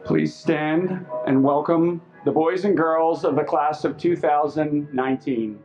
Please stand and welcome the boys and girls of the class of 2019.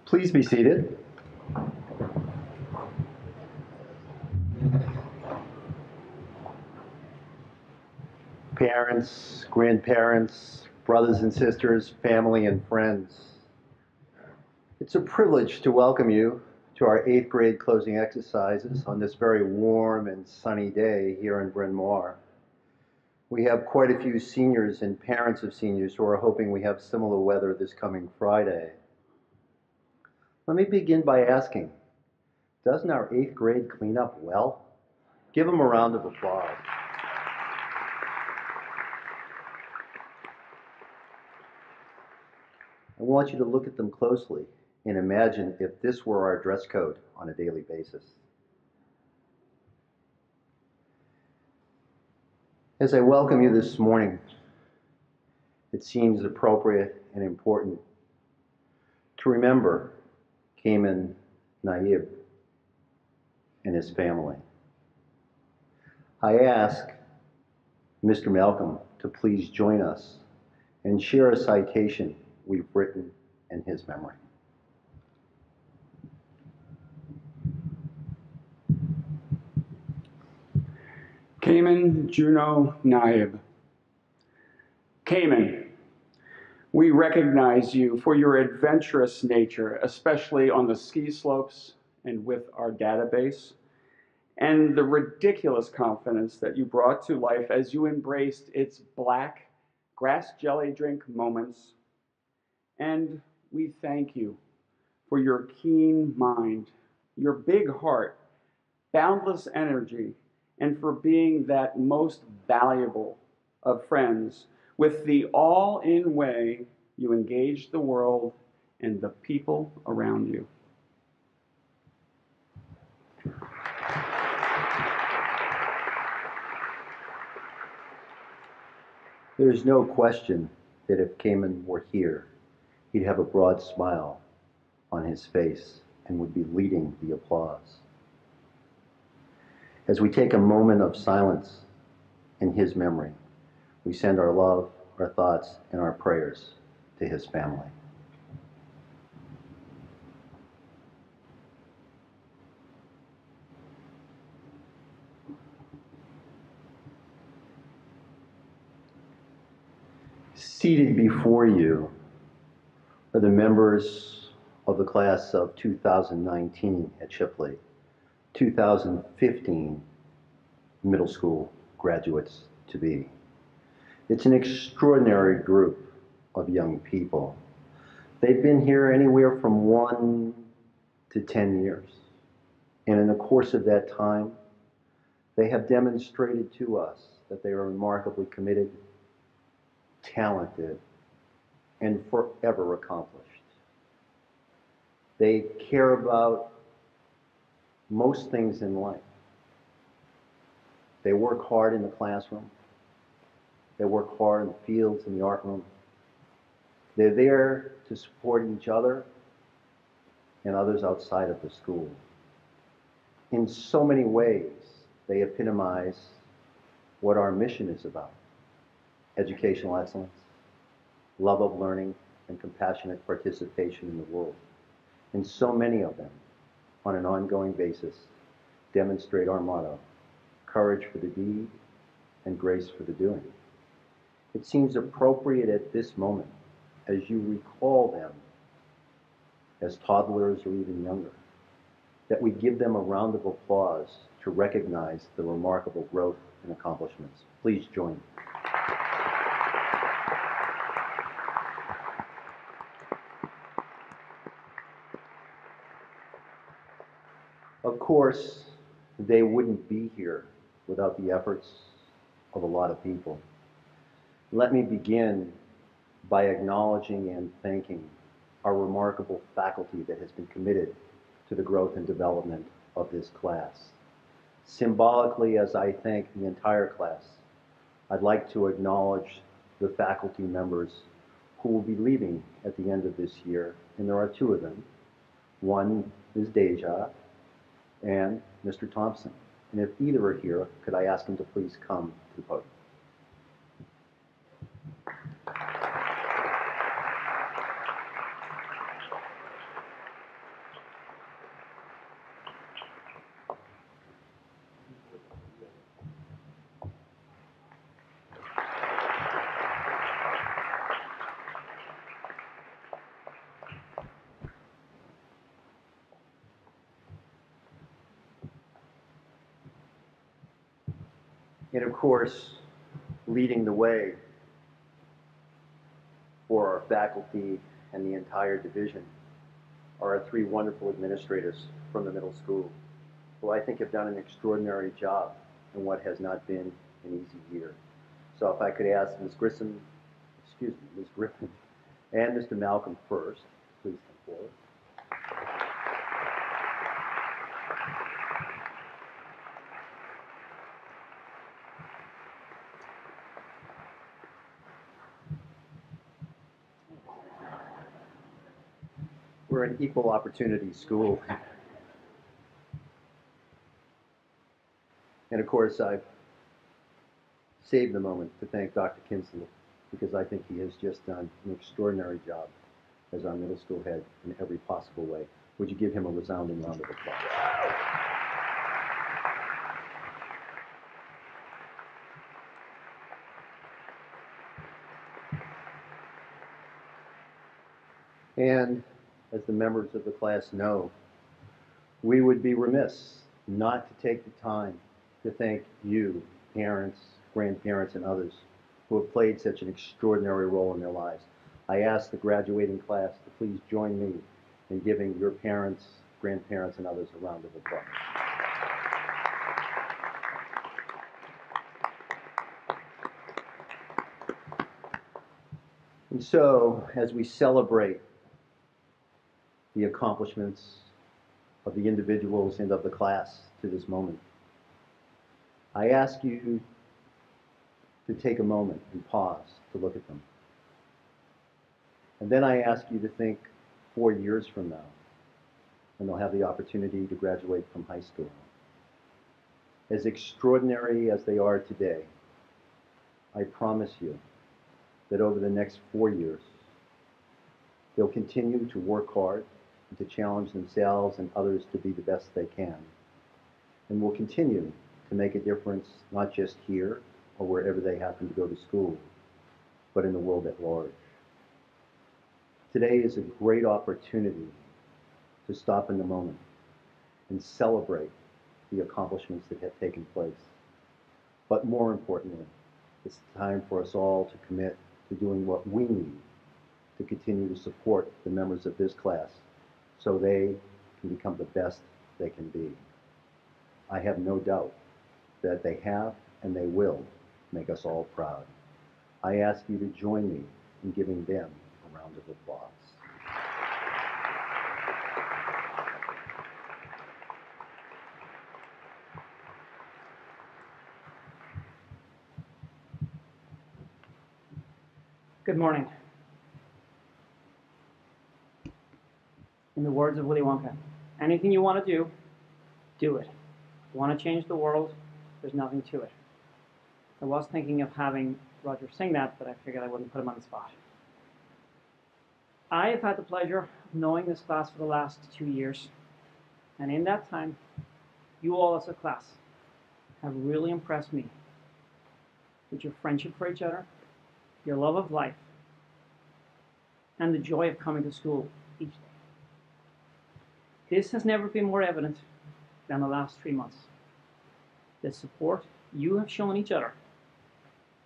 Please be seated. Parents, grandparents, brothers and sisters, family and friends. It's a privilege to welcome you to our 8th grade closing exercises on this very warm and sunny day here in Bryn Mawr. We have quite a few seniors and parents of seniors who are hoping we have similar weather this coming Friday. Let me begin by asking, doesn't our 8th grade clean up well? Give them a round of applause. I want you to look at them closely and imagine if this were our dress code on a daily basis. As I welcome you this morning, it seems appropriate and important to remember Cayman Naib and his family. I ask Mr. Malcolm to please join us and share a citation we've written in his memory. Cayman Juno Naib. Cayman, we recognize you for your adventurous nature, especially on the ski slopes and with our database, and the ridiculous confidence that you brought to life as you embraced its black grass jelly drink moments, and we thank you for your keen mind, your big heart, boundless energy, and for being that most valuable of friends with the all in way you engage the world and the people around you. There's no question that if Cayman were here, he'd have a broad smile on his face and would be leading the applause. As we take a moment of silence in his memory, we send our love, our thoughts, and our prayers to his family. Seated before you are the members of the class of 2019 at Shipley, 2015 middle school graduates to be. It's an extraordinary group of young people. They've been here anywhere from 1 to 10 years. And in the course of that time, they have demonstrated to us that they are remarkably committed, talented, and forever accomplished. They care about most things in life. They work hard in the classroom. They work hard in the fields, in the art room. They're there to support each other and others outside of the school. In so many ways, they epitomize what our mission is about: educational excellence, love of learning, and compassionate participation in the world. And so many of them, on an ongoing basis, demonstrate our motto: courage for the deed and grace for the doing. It seems appropriate at this moment, as you recall them as toddlers or even younger, that we give them a round of applause to recognize the remarkable growth and accomplishments. Please join me. Of course, they wouldn't be here without the efforts of a lot of people. Let me begin by acknowledging and thanking our remarkable faculty that has been committed to the growth and development of this class. Symbolically, as I thank the entire class, I'd like to acknowledge the faculty members who will be leaving at the end of this year, and there are two of them. One is Deja and Mr. Thompson. And if either are here, could I ask them to please come to the podium? And of course, leading the way for our faculty and the entire division are our three wonderful administrators from the middle school, who I think have done an extraordinary job in what has not been an easy year. So if I could ask Ms. Griffin, and Mr. Malcolm first, please come forward. We're an equal opportunity school. And of course, I've saved the moment to thank Dr. Kinsley, because I think he has just done an extraordinary job as our middle school head in every possible way. Would you give him a resounding round of applause? And as the members of the class know, we would be remiss not to take the time to thank you, parents, grandparents, and others, who have played such an extraordinary role in their lives. I ask the graduating class to please join me in giving your parents, grandparents, and others a round of applause. And so, as we celebrate the accomplishments of the individuals and of the class to this moment, I ask you to take a moment and pause to look at them. And then I ask you to think 4 years from now, when they'll have the opportunity to graduate from high school. As extraordinary as they are today, I promise you that over the next 4 years, they'll continue to work hard and to challenge themselves and others to be the best they can, and will continue to make a difference not just here or wherever they happen to go to school, but in the world at large. Today is a great opportunity to stop in the moment and celebrate the accomplishments that have taken place. But more importantly, it's time for us all to commit to doing what we need to continue to support the members of this class so they can become the best they can be. I have no doubt that they have and they will make us all proud. I ask you to join me in giving them a round of applause. Good morning. In the words of Willy Wonka, anything you want to do it. Want to change the world, there's nothing to it. I was thinking of having Roger sing that, but I figured I wouldn't put him on the spot. I have had the pleasure of knowing this class for the last 2 years, and in that time, you all as a class have really impressed me with your friendship for each other, your love of life, and the joy of coming to school each day. This has never been more evident than the last 3 months. The support you have shown each other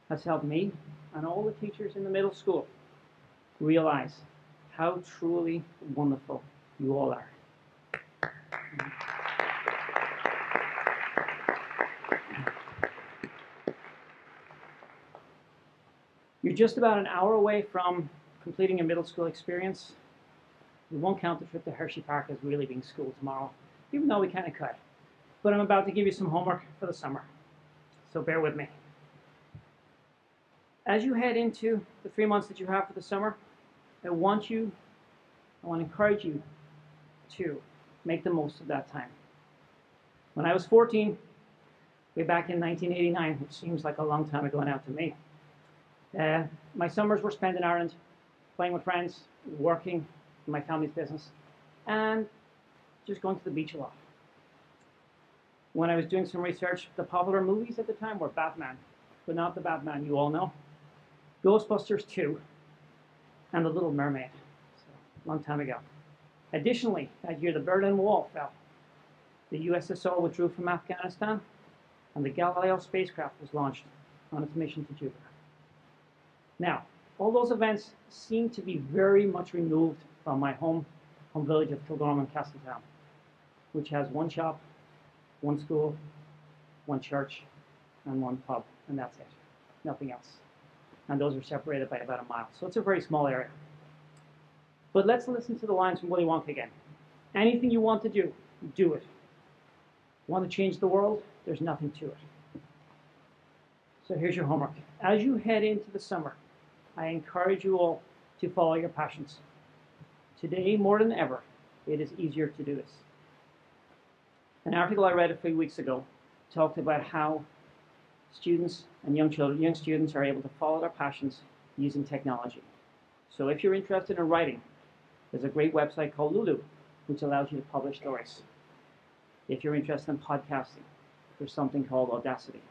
has helped me and all the teachers in the middle school realize how truly wonderful you all are. You're just about an hour away from completing a middle school experience. We won't count the trip to Hershey Park as really being school tomorrow, even though we kind of could. But I'm about to give you some homework for the summer, so bear with me. As you head into the 3 months that you have for the summer, I want to encourage you to make the most of that time. When I was 14, way back in 1989, which seems like a long time ago now to me, my summers were spent in Ireland, playing with friends, working in my family's business, and just going to the beach a lot. When I was doing some research, the popular movies at the time were Batman, but not the Batman you all know, Ghostbusters 2, and The Little Mermaid, so, long time ago. Additionally, that year the Berlin Wall fell. The USSR withdrew from Afghanistan, and the Galileo spacecraft was launched on its mission to Jupiter. Now, all those events seem to be very much removed from my home village of Kilgorman, Castletown, which has one shop, one school, one church, and one pub, and that's it. Nothing else. And those are separated by about a mile. So it's a very small area. But let's listen to the lines from Willy Wonka again. Anything you want to do it. Want to change the world? There's nothing to it. So here's your homework. As you head into the summer, I encourage you all to follow your passions. Today, more than ever, it is easier to do this. An article I read a few weeks ago talked about how students and young students are able to follow their passions using technology. So if you're interested in writing, there's a great website called Lulu, which allows you to publish stories. If you're interested in podcasting, there's something called Audacity.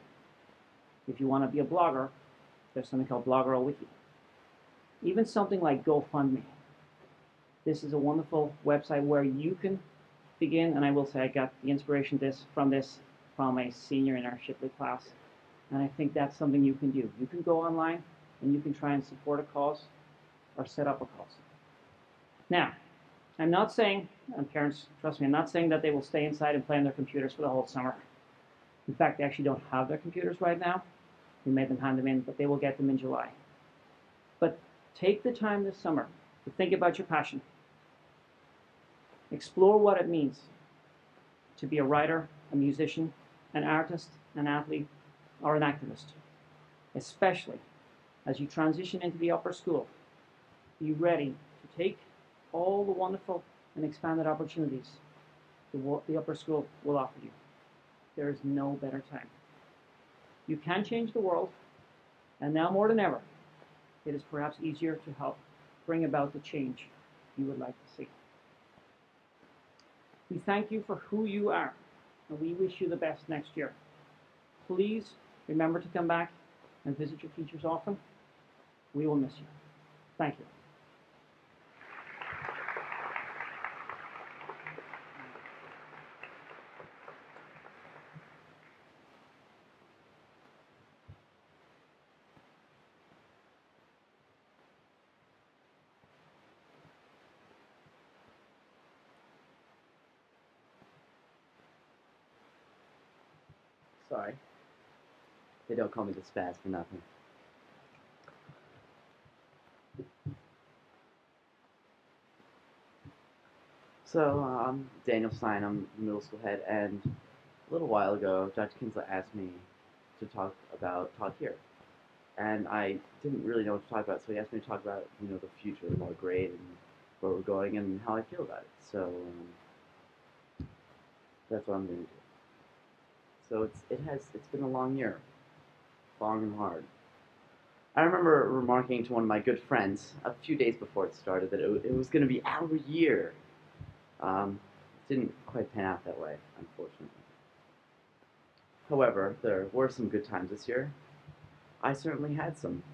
If you want to be a blogger, there's something called Blogger Wiki. Even something like GoFundMe. This is a wonderful website where you can begin, and I will say I got the inspiration from a senior in our Shipley class. And I think that's something you can do. You can go online and you can try and support a cause or set up a cause. Now, I'm not saying, and parents, trust me, I'm not saying that they will stay inside and play on their computers for the whole summer. In fact, they actually don't have their computers right now. We made them hand them in, but they will get them in July. But take the time this summer to think about your passion. Explore what it means to be a writer, a musician, an artist, an athlete, or an activist, especially as you transition into the upper school. Be ready to take all the wonderful and expanded opportunities the upper school will offer you. There is no better time. You can change the world, and now more than ever, it is perhaps easier to help bring about the change you would like to see. We thank you for who you are, and we wish you the best next year. Please remember to come back and visit your teachers often. We will miss you. Thank you. Sorry. They don't call me the spaz for nothing. So, Daniel Stein, I'm the middle school head, and a little while ago, Dr. Kinsler asked me to talk here. And I didn't really know what to talk about, so he asked me to talk about, the future of our grade and where we're going and how I feel about it. So, that's what I'm going to do. So it's been a long year, long and hard. I remember remarking to one of my good friends a few days before it started that it was going to be our year. Didn't quite pan out that way, unfortunately. However, there were some good times this year. I certainly had some.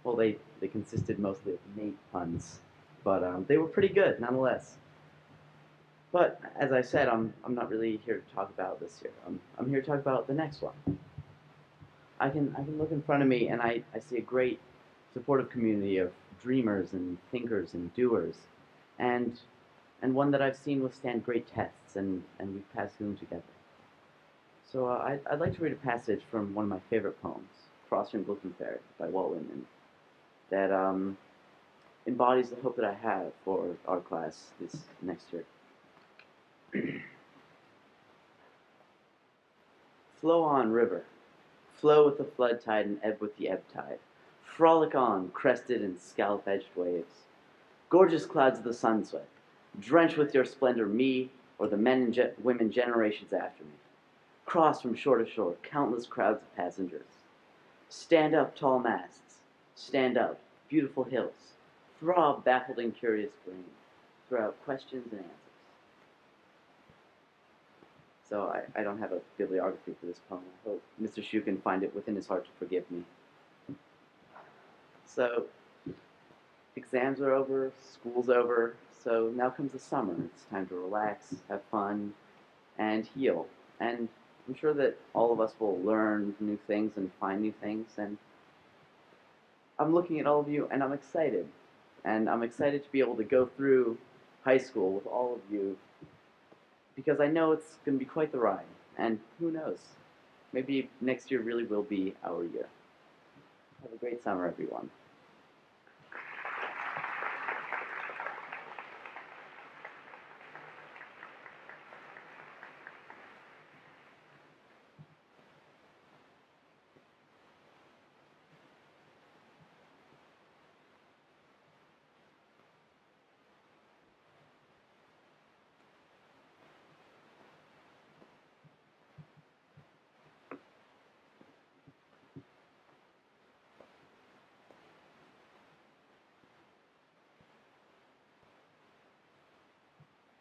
Well, they consisted mostly of Nate puns, but they were pretty good nonetheless. But as I said, I'm not really here to talk about this year. I'm here to talk about the next one. I can look in front of me and I see a great supportive community of dreamers and thinkers and doers, and one that I've seen withstand great tests and we've passed through them together. So I'd like to read a passage from one of my favorite poems, Cross from Gluckenfeld by Walt Whitman, that embodies the hope that I have for our class this next year. Flow on, river. Flow with the flood tide and ebb with the ebb tide. Frolic on, crested and scallop-edged waves. Gorgeous clouds of the sun sweat. Drench with your splendor me or the men and women generations after me. Cross from shore to shore, countless crowds of passengers. Stand up, tall masts. Stand up, beautiful hills. Throb, baffled and curious brain. Throw out questions and answers. So I don't have a bibliography for this poem. I hope Mr. Shu can find it within his heart to forgive me. So, exams are over, school's over, so now comes the summer. It's time to relax, have fun, and heal. And I'm sure that all of us will learn new things and find new things, and I'm looking at all of you and I'm excited. And I'm excited to be able to go through high school with all of you, because I know it's going to be quite the ride, and who knows, maybe next year really will be our year. Have a great summer, everyone.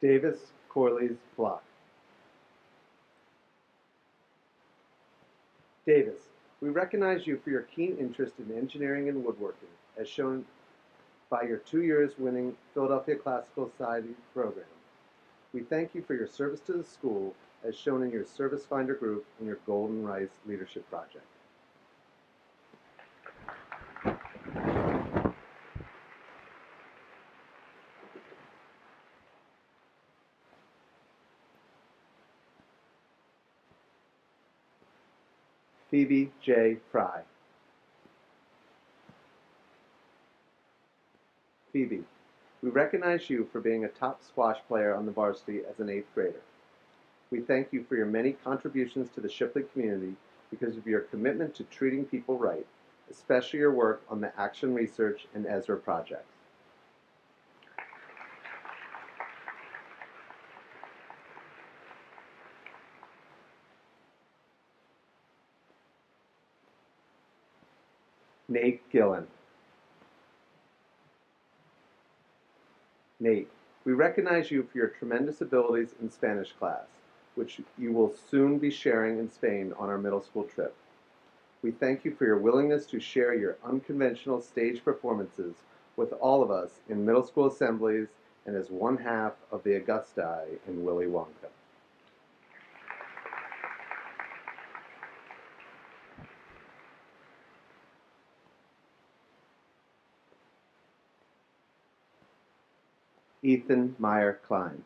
Davis Corley's block. Davis, we recognize you for your keen interest in engineering and woodworking, as shown by your 2 years winning Philadelphia Classical Society program. We thank you for your service to the school, as shown in your Service Finder group and your Golden Rice Leadership Project. Phoebe J. Fry. Phoebe, we recognize you for being a top squash player on the varsity as an 8th grader. We thank you for your many contributions to the Shipley community because of your commitment to treating people right, especially your work on the Action Research and Ezra projects. Nate Gillen. Nate, we recognize you for your tremendous abilities in Spanish class, which you will soon be sharing in Spain on our middle school trip. We thank you for your willingness to share your unconventional stage performances with all of us in middle school assemblies and as one half of the Augusti in Willy Wonka. Ethan Meyer Klein.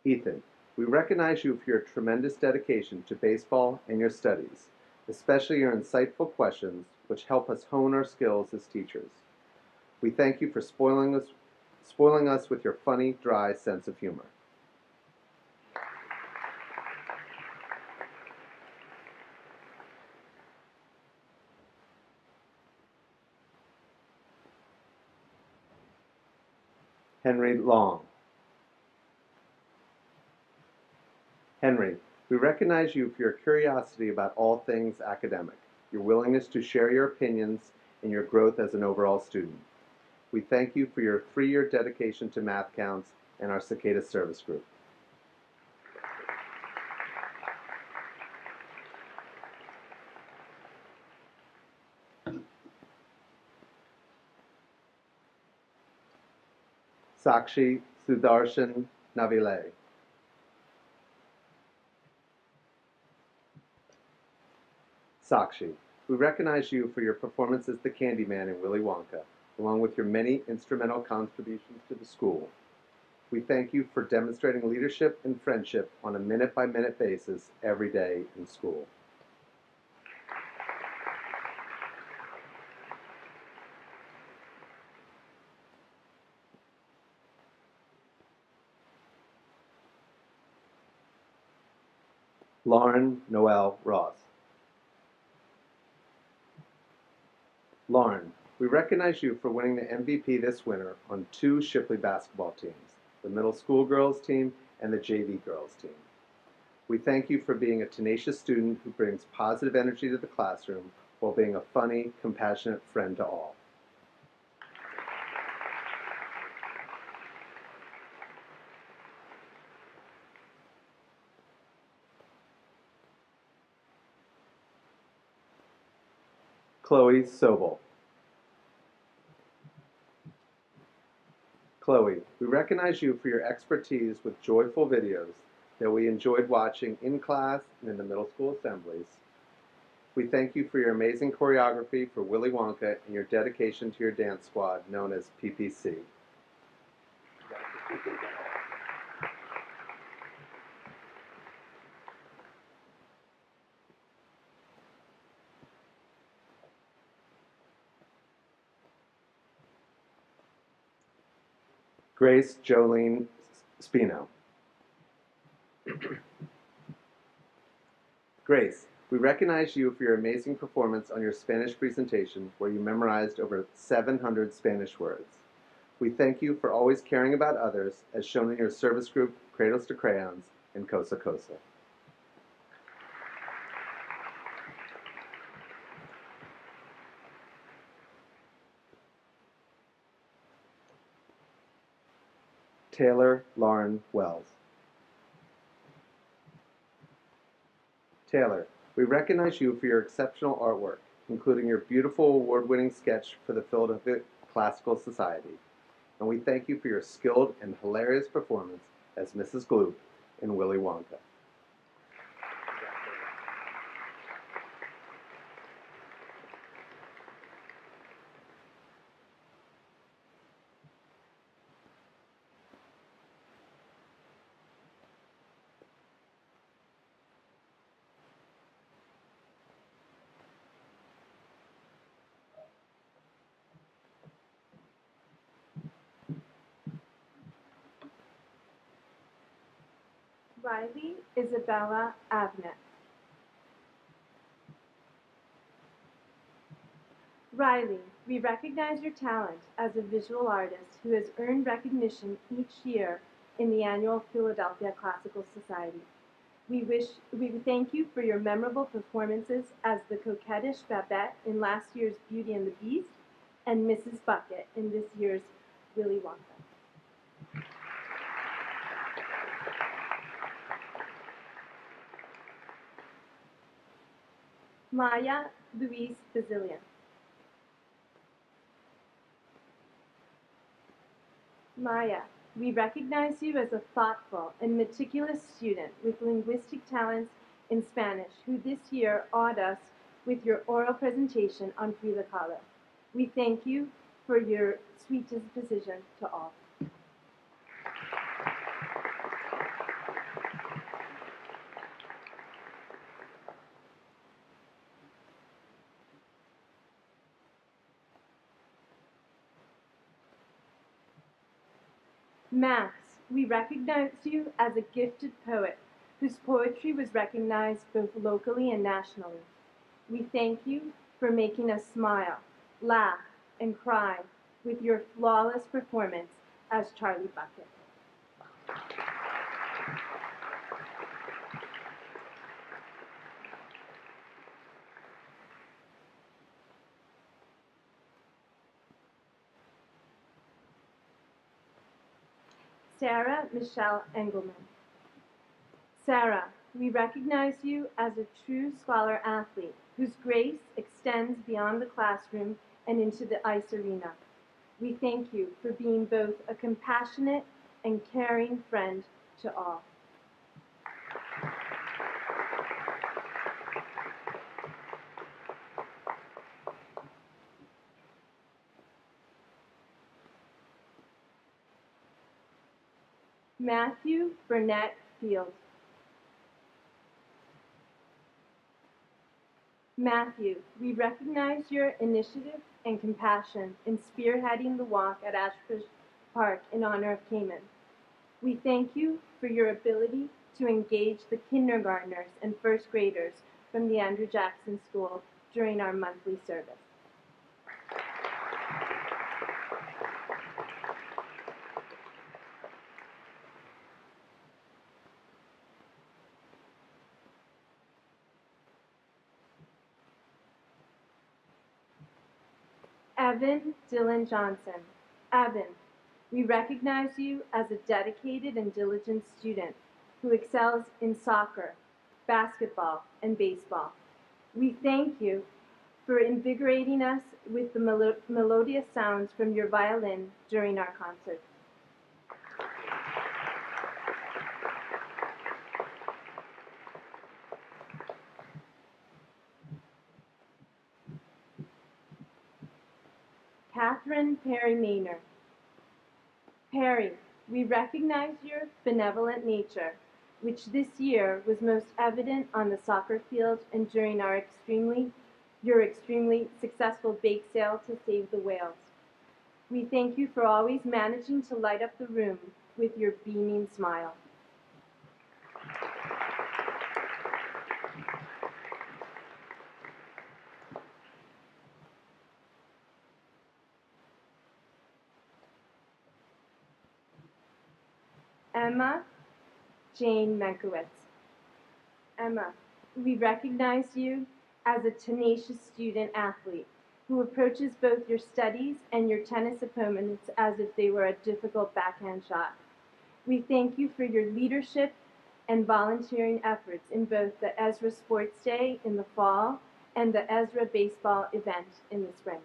Ethan, we recognize you for your tremendous dedication to baseball and your studies, especially your insightful questions, which help us hone our skills as teachers. We thank you for spoiling us with your funny, dry sense of humor. Henry Long. Henry, we recognize you for your curiosity about all things academic, your willingness to share your opinions, and your growth as an overall student. We thank you for your 3-year dedication to math counts and our Cicada Service Group. Sakshi Sudarshan Navile. Sakshi, we recognize you for your performance as the Candyman in Willy Wonka, along with your many instrumental contributions to the school. We thank you for demonstrating leadership and friendship on a minute-by-minute basis every day in school. Lauren Noel Ross. Lauren, we recognize you for winning the MVP this winter on 2 Shipley basketball teams, the middle school girls team and the JV girls team. We thank you for being a tenacious student who brings positive energy to the classroom while being a funny, compassionate friend to all. Chloe Sobel. Chloe, we recognize you for your expertise with joyful videos that we enjoyed watching in class and in the middle school assemblies. We thank you for your amazing choreography for Willy Wonka and your dedication to your dance squad known as PPC. Grace Jolene Spino. Grace, we recognize you for your amazing performance on your Spanish presentation where you memorized over 700 Spanish words. We thank you for always caring about others as shown in your service group Cradles to Crayons and Cosa Cosa. Taylor Lauren Wells. Taylor, we recognize you for your exceptional artwork, including your beautiful award-winning sketch for the Philadelphia Classical Society. And we thank you for your skilled and hilarious performance as Mrs. Gloop in Willy Wonka. Riley Isabella Avnet. Riley, we recognize your talent as a visual artist who has earned recognition each year in the annual Philadelphia Classical Society. We thank you for your memorable performances as the coquettish Babette in last year's Beauty and the Beast and Mrs. Bucket in this year's Willy Wonka. Maya Louise Bazilian. Maya, we recognize you as a thoughtful and meticulous student with linguistic talents in Spanish who this year awed us with your oral presentation on Frida Kahlo. We thank you for your sweet disposition to all. Max, we recognize you as a gifted poet whose poetry was recognized both locally and nationally. We thank you for making us smile, laugh, and cry with your flawless performance as Charlie Bucket. Sarah Michelle Engelman. Sarah, we recognize you as a true scholar athlete whose grace extends beyond the classroom and into the ice arena. We thank you for being both a compassionate and caring friend to all. Matthew Burnett Field. Matthew, we recognize your initiative and compassion in spearheading the walk at Ashbury Park in honor of Cayman. We thank you for your ability to engage the kindergartners and first graders from the Andrew Jackson School during our monthly service. Evan Dylan Johnson. Evan, we recognize you as a dedicated and diligent student who excels in soccer, basketball, and baseball. We thank you for invigorating us with the melodious sounds from your violin during our concerts. Catherine Perry Maynard. Perry, we recognize your benevolent nature, which this year was most evident on the soccer field and during your extremely successful bake sale to save the whales. We thank you for always managing to light up the room with your beaming smile. Emma Jane Menkowitz. Emma, we recognize you as a tenacious student athlete who approaches both your studies and your tennis opponents as if they were a difficult backhand shot. We thank you for your leadership and volunteering efforts in both the Ezra Sports Day in the fall and the Ezra Baseball event in the spring.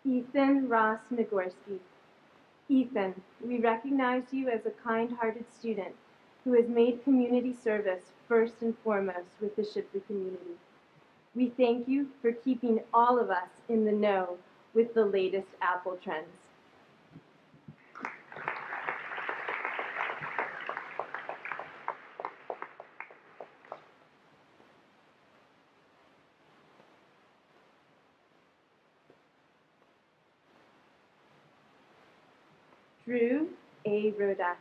Ethan Ross Nagorski. Ethan, we recognize you as a kind-hearted student who has made community service first and foremost with the Shipley community. We thank you for keeping all of us in the know with the latest Apple trends. Drew A. Rodak.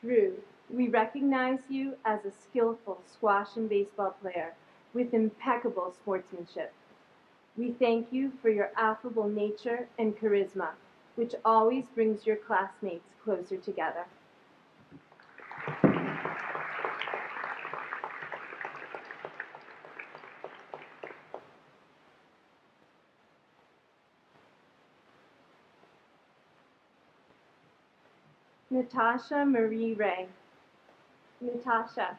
Drew, we recognize you as a skillful squash and baseball player with impeccable sportsmanship. We thank you for your affable nature and charisma, which always brings your classmates closer together. Natasha Marie Ray. Natasha,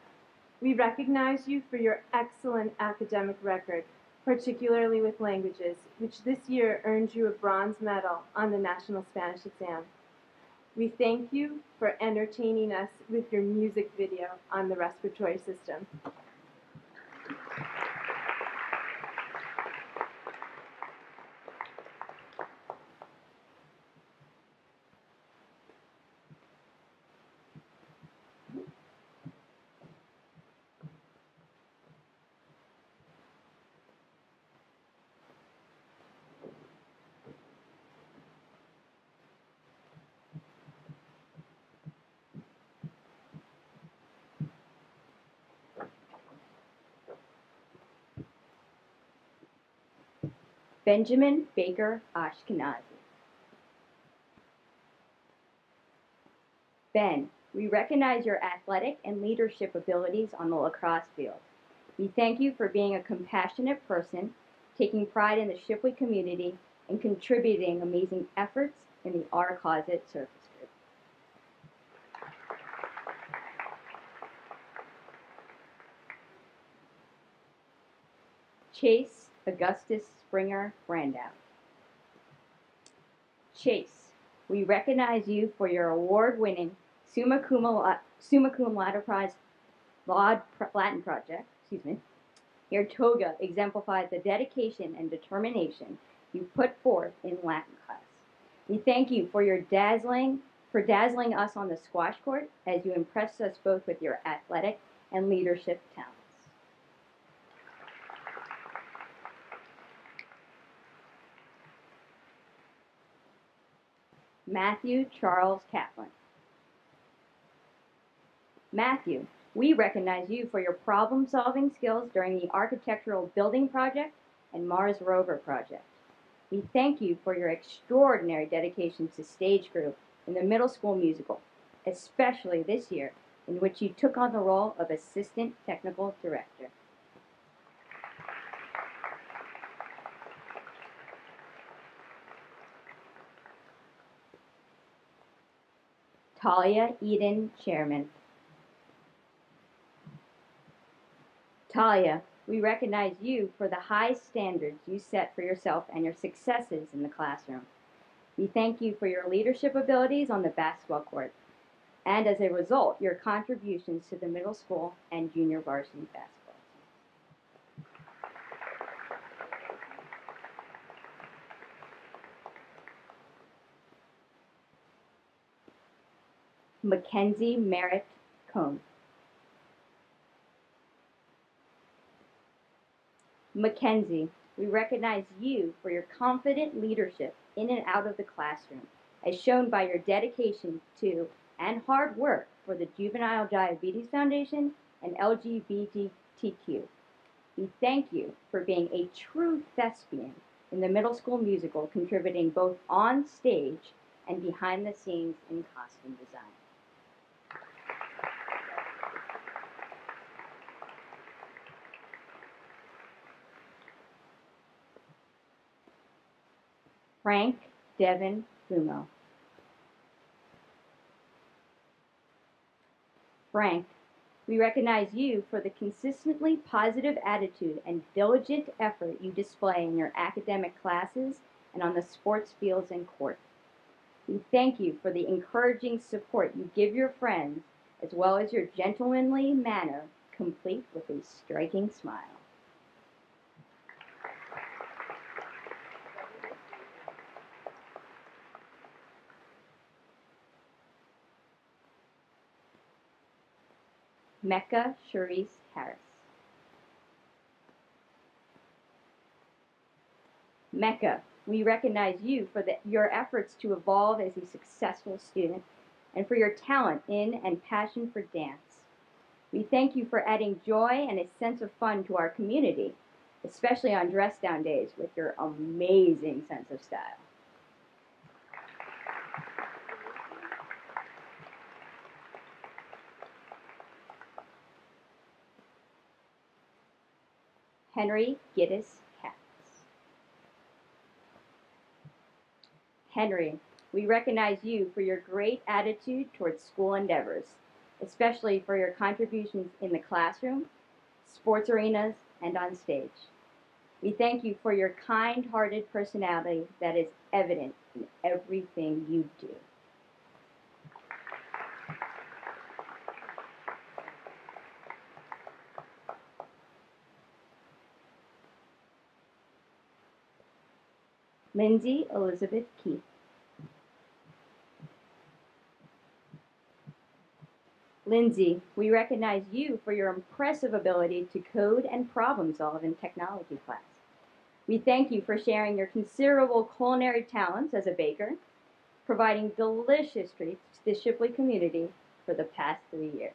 we recognize you for your excellent academic record, particularly with languages, which this year earned you a bronze medal on the National Spanish exam. We thank you for entertaining us with your music video on the respiratory system. Benjamin Baker Ashkenazi. Ben, we recognize your athletic and leadership abilities on the lacrosse field. We thank you for being a compassionate person, taking pride in the Shipley community, and contributing amazing efforts in the Our Closet Surface Group. Chase Augustus Springer Brandow. Chase, we recognize you for your award-winning Summa Cum Laude Prize Latin project. Your toga exemplifies the dedication and determination you put forth in Latin class. We thank you for dazzling us on the squash court as you impressed us both with your athletic and leadership talents. Matthew Charles Kaplan. Matthew, we recognize you for your problem-solving skills during the Architectural Building Project and Mars Rover Project. We thank you for your extraordinary dedication to stage crew in the middle school musical, especially this year, in which you took on the role of Assistant Technical Director. Talia Eden Chairman. Talia, we recognize you for the high standards you set for yourself and your successes in the classroom. We thank you for your leadership abilities on the basketball court, and as a result, your contributions to the middle school and junior varsity basketball teams. Mackenzie Merritt Cohn. Mackenzie, we recognize you for your confident leadership in and out of the classroom, as shown by your dedication to and hard work for the Juvenile Diabetes Foundation and LGBTQ. We thank you for being a true thespian in the middle school musical, contributing both on stage and behind the scenes in costume design. Frank Devin Fumo. Frank, we recognize you for the consistently positive attitude and diligent effort you display in your academic classes and on the sports fields and court. We thank you for the encouraging support you give your friends, as well as your gentlemanly manner, complete with a striking smile. Mecca Charisse Harris. Mecca, we recognize you for your efforts to evolve as a successful student and for your talent in and passion for dance. We thank you for adding joy and a sense of fun to our community, especially on dress down days with your amazing sense of style. Henry Giddis Katz. Henry, we recognize you for your great attitude towards school endeavors, especially for your contributions in the classroom, sports arenas, and on stage. We thank you for your kind-hearted personality that is evident in everything you do. Lindsay Elizabeth Keith. Lindsay, we recognize you for your impressive ability to code and problem solve in technology class. We thank you for sharing your considerable culinary talents as a baker, providing delicious treats to the Shipley community for the past 3 years.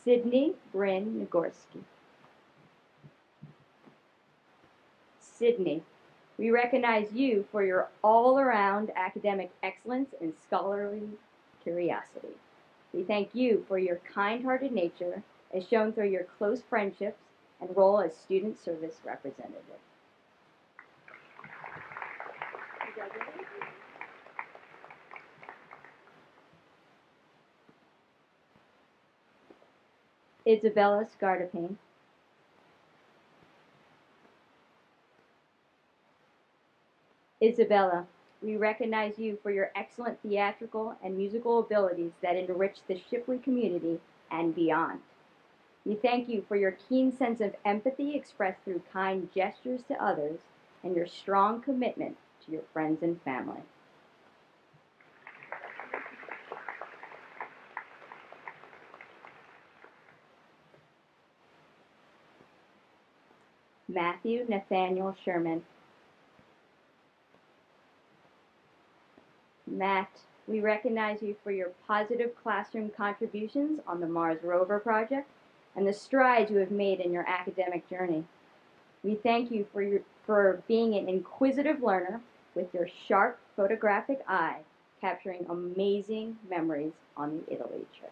Sydney Bryn Nagorski. Sydney, we recognize you for your all-around academic excellence and scholarly curiosity. We thank you for your kind-hearted nature as shown through your close friendships and role as student service representative. Isabella Scardapane. Isabella, we recognize you for your excellent theatrical and musical abilities that enrich the Shipley community and beyond. We thank you for your keen sense of empathy expressed through kind gestures to others and your strong commitment to your friends and family. Matthew Nathaniel Sherman. Matt, we recognize you for your positive classroom contributions on the Mars Rover project and the strides you have made in your academic journey. We thank you for being an inquisitive learner with your sharp photographic eye, capturing amazing memories on the Italy trip.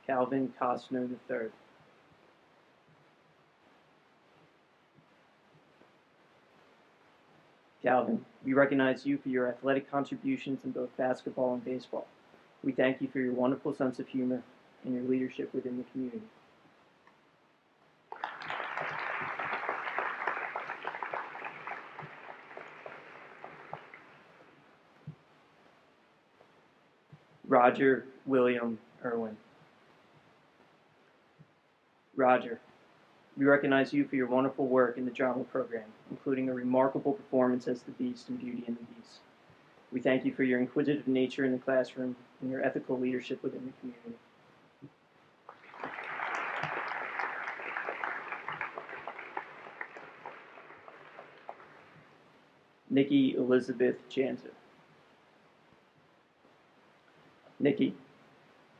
Calvin Costner III. Calvin, we recognize you for your athletic contributions in both basketball and baseball. We thank you for your wonderful sense of humor and your leadership within the community. Roger William Irwin. Roger, we recognize you for your wonderful work in the drama program, including a remarkable performance as the Beast in Beauty and the Beast. We thank you for your inquisitive nature in the classroom and your ethical leadership within the community. Nikki Elizabeth Janzer. Nikki,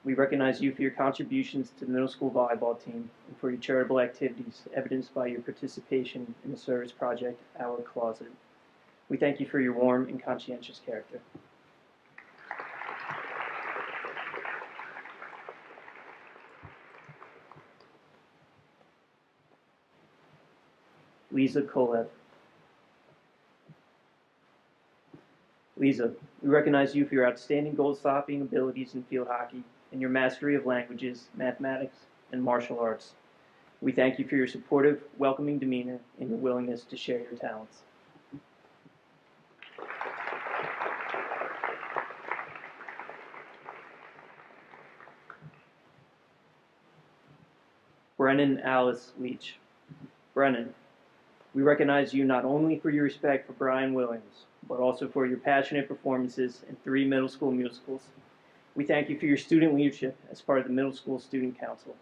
we recognize you for your contributions to the middle school volleyball team and for your charitable activities evidenced by your participation in the service project, Our Closet. We thank you for your warm and conscientious character. Lisa Kolev. Lisa, we recognize you for your outstanding goal-stopping abilities in field hockey and your mastery of languages, mathematics, and martial arts. We thank you for your supportive, welcoming demeanor and your willingness to share your talents. Brennan Alice Leach. Brennan, we recognize you not only for your respect for Brian Williams, but also for your passionate performances in 3 middle school musicals. We thank you for your student leadership as part of the Middle School Student Council.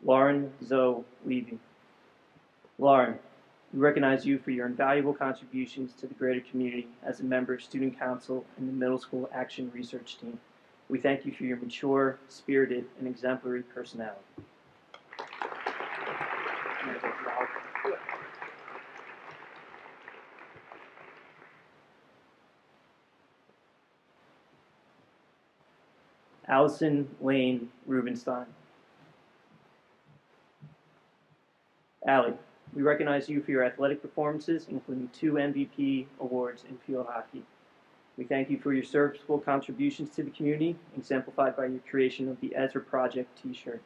Lauren Zoe Levy. Lauren, we recognize you for your invaluable contributions to the greater community as a member of Student Council and the Middle School Action Research Team. We thank you for your mature, spirited, and exemplary personality. Allison Lane Rubenstein. Allie, we recognize you for your athletic performances, including 2 MVP awards in field hockey. We thank you for your serviceable contributions to the community, exemplified by your creation of the Ezra Project t-shirt.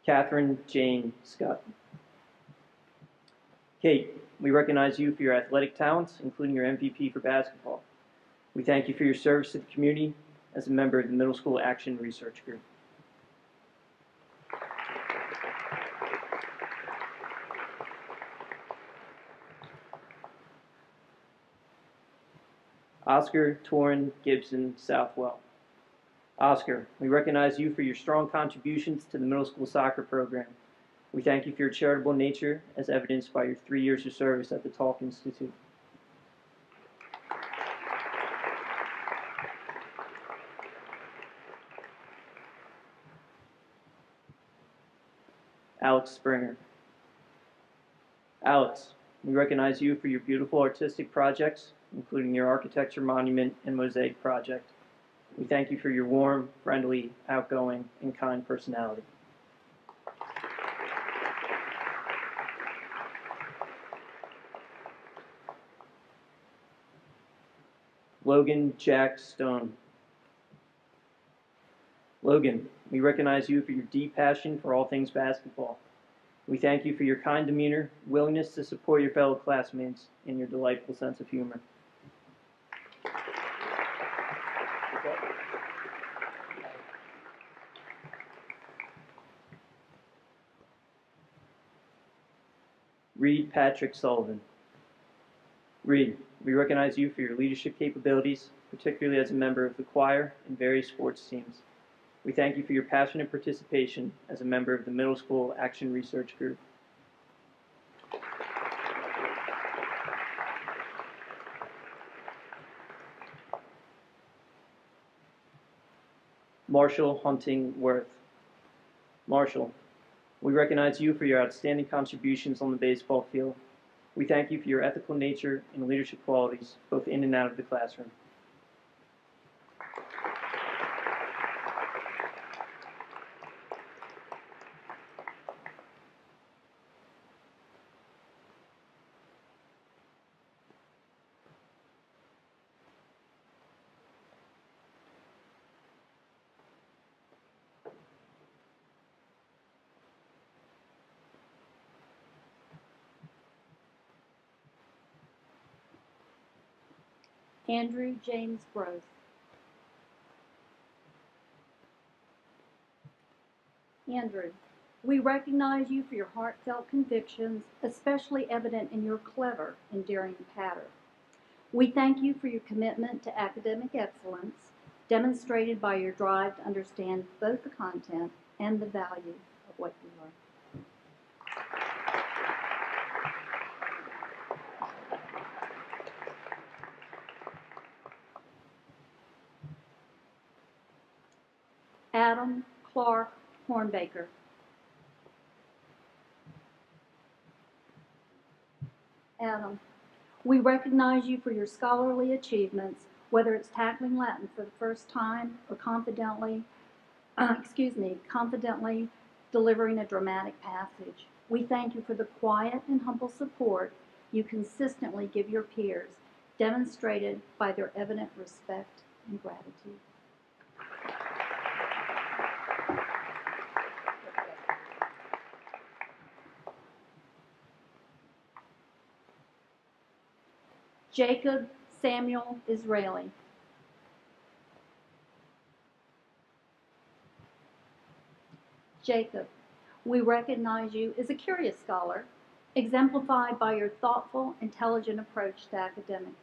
Catherine Jane Scott. Kate, we recognize you for your athletic talents, including your MVP for basketball. We thank you for your service to the community as a member of the Middle School Action Research Group. Oscar Torrin Gibson Southwell. Oscar, we recognize you for your strong contributions to the middle school soccer program. We thank you for your charitable nature as evidenced by your 3 years of service at the Talk Institute. Alex Springer. Alex, we recognize you for your beautiful artistic projects, including your architecture monument and mosaic project. We thank you for your warm, friendly, outgoing, and kind personality. Logan Jack Stone. Logan, we recognize you for your deep passion for all things basketball. We thank you for your kind demeanor, willingness to support your fellow classmates, and your delightful sense of humor. Reed Patrick Sullivan. Reed, we recognize you for your leadership capabilities, particularly as a member of the choir and various sports teams. We thank you for your passionate participation as a member of the Middle School Action Research Group. Marshall Hunting Worth. Marshall, we recognize you for your outstanding contributions on the baseball field. We thank you for your ethical nature and leadership qualities, both in and out of the classroom. Andrew James Gross. Andrew, we recognize you for your heartfelt convictions, especially evident in your clever, endearing patter. We thank you for your commitment to academic excellence, demonstrated by your drive to understand both the content and the value of what you learn. Adam Clark Hornbaker. We recognize you for your scholarly achievements, whether it's tackling Latin for the first time or confidently delivering a dramatic passage. We thank you for the quiet and humble support you consistently give your peers, demonstrated by their evident respect and gratitude. Jacob Samuel Israeli. Jacob, we recognize you as a curious scholar, exemplified by your thoughtful, intelligent approach to academics.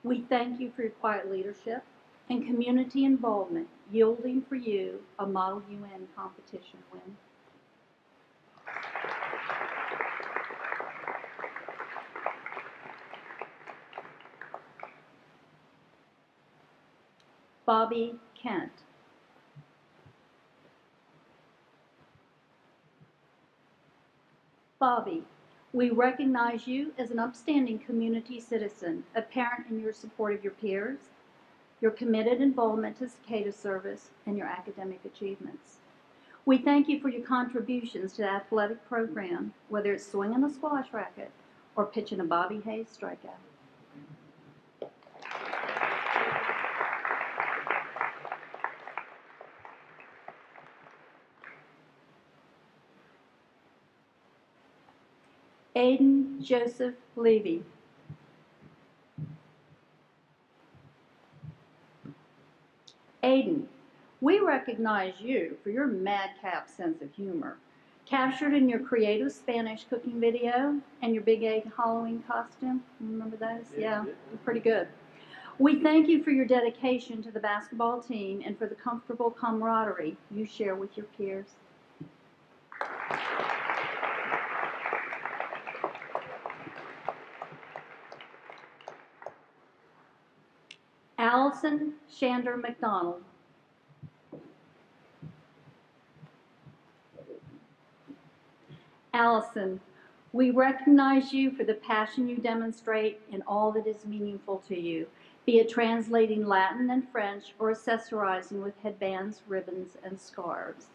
We thank you for your quiet leadership and community involvement, yielding for you a Model UN competition win. Bobby Kent. Bobby, we recognize you as an upstanding community citizen, apparent in your support of your peers, your committed involvement to cicada service, and your academic achievements. We thank you for your contributions to the athletic program, whether it's swinging a squash racket or pitching a Bobby Hayes strikeout. Aiden Joseph Levy. Aiden, we recognize you for your madcap sense of humor, captured in your creative Spanish cooking video and your Big Egg Halloween costume. Remember those? Yeah, pretty good. We thank you for your dedication to the basketball team and for the comfortable camaraderie you share with your peers. Allison Shander McDonald. Allison, we recognize you for the passion you demonstrate in all that is meaningful to you, be it translating Latin and French or accessorizing with headbands, ribbons, and scarves.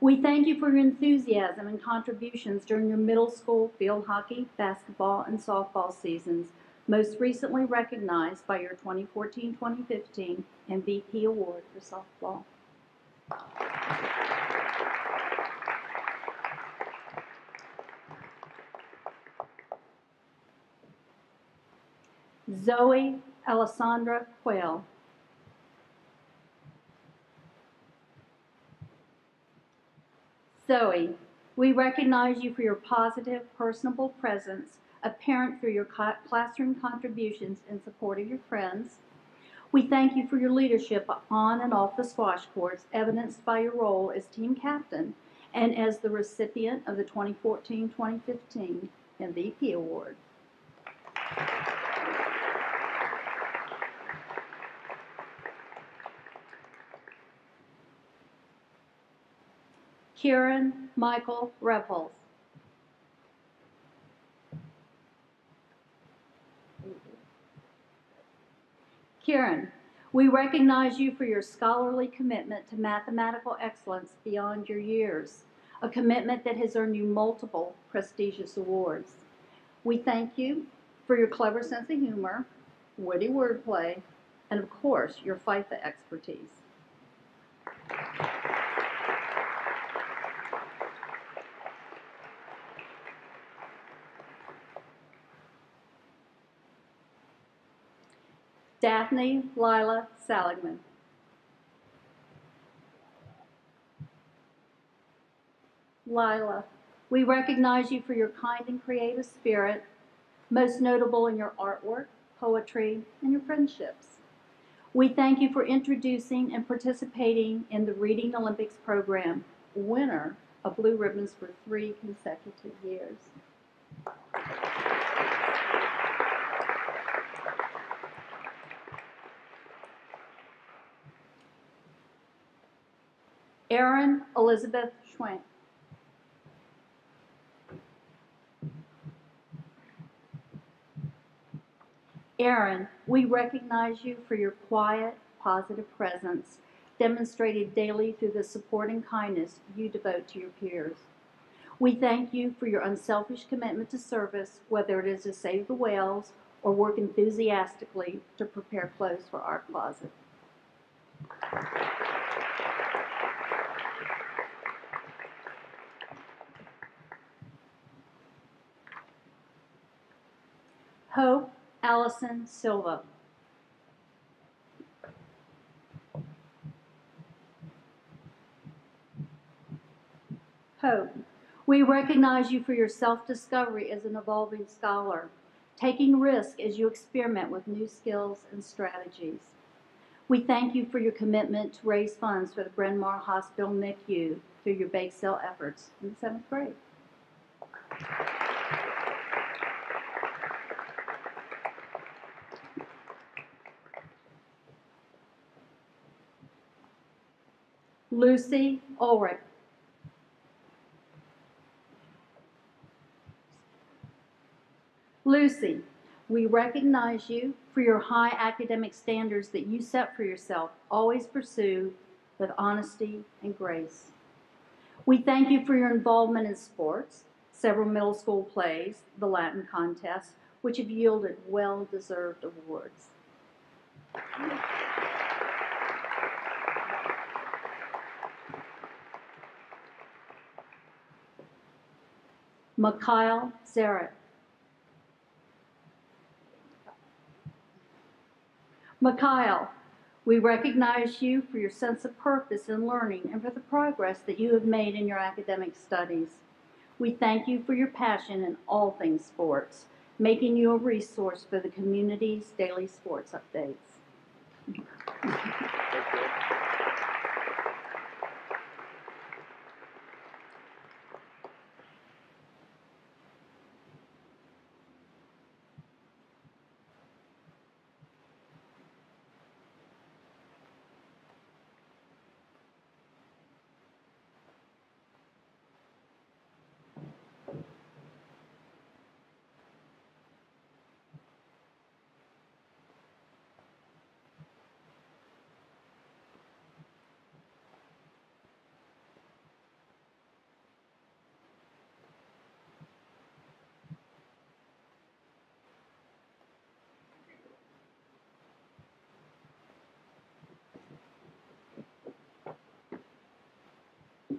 We thank you for your enthusiasm and contributions during your middle school field hockey, basketball, and softball seasons, most recently recognized by your 2014-2015 MVP Award for softball. Zoe Alessandra Quayle. Zoe, we recognize you for your positive, personable presence, apparent through your classroom contributions in support of your friends. We thank you for your leadership on and off the squash courts, evidenced by your role as team captain and as the recipient of the 2014-2015 MVP Award. Kieran Michael Rebholz. Kieran, we recognize you for your scholarly commitment to mathematical excellence beyond your years, a commitment that has earned you multiple prestigious awards. We thank you for your clever sense of humor, witty wordplay, and of course, your FIFA expertise. Daphne Lila Saligman. Lila, we recognize you for your kind and creative spirit, most notable in your artwork, poetry, and your friendships. We thank you for introducing and participating in the Reading Olympics program, winner of Blue Ribbons for 3 consecutive years. Erin Elizabeth Schwank. Aaron, we recognize you for your quiet, positive presence, demonstrated daily through the support and kindness you devote to your peers. We thank you for your unselfish commitment to service, whether it is to save the whales or work enthusiastically to prepare clothes for our closet. Hope Allison Silva. Hope, we recognize you for your self-discovery as an evolving scholar, taking risk as you experiment with new skills and strategies. We thank you for your commitment to raise funds for the Bryn Mawr Hospital NICU through your bake sale efforts in the 7th grade. Lucy Ulrich. Lucy, we recognize you for your high academic standards that you set for yourself, always pursued with honesty and grace. We thank you for your involvement in sports, several middle school plays, the Latin contest, which have yielded well-deserved awards. Mikhail Zaret. Mikhail, we recognize you for your sense of purpose in learning and for the progress that you have made in your academic studies. We thank you for your passion in all things sports, making you a resource for the community's daily sports updates.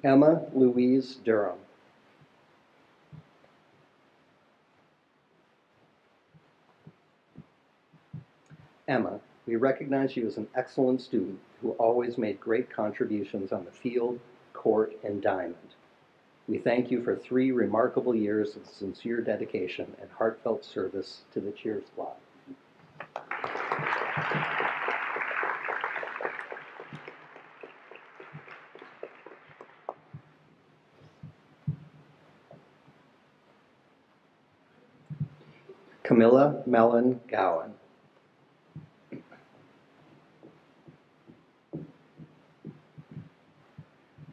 Emma Louise Durham. Emma, we recognize you as an excellent student who always made great contributions on the field, court, and diamond. We thank you for 3 remarkable years of sincere dedication and heartfelt service to the cheer squad. Camilla Mellon Gowan.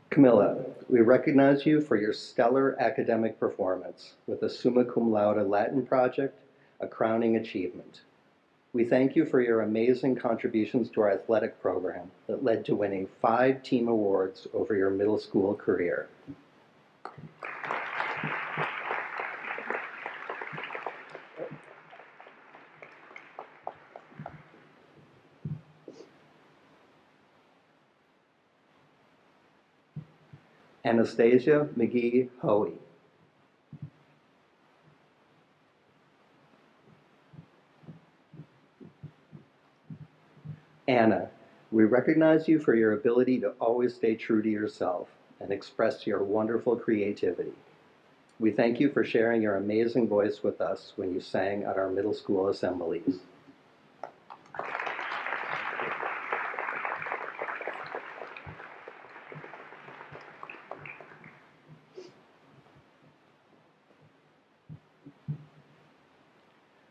Camilla, we recognize you for your stellar academic performance with a summa cum laude Latin project, a crowning achievement. We thank you for your amazing contributions to our athletic program that led to winning 5 team awards over your middle school career. Anastasia McGee Hoey. Anna, we recognize you for your ability to always stay true to yourself and express your wonderful creativity. We thank you for sharing your amazing voice with us when you sang at our middle school assemblies.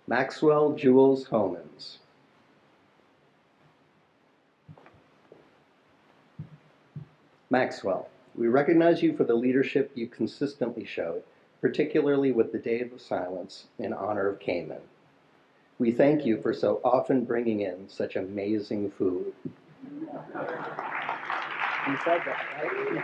Maxwell Jules Homans. Maxwell, we recognize you for the leadership you consistently showed, particularly with the Day of Silence in honor of Cayman. We thank you for so often bringing in such amazing food. You said that, right?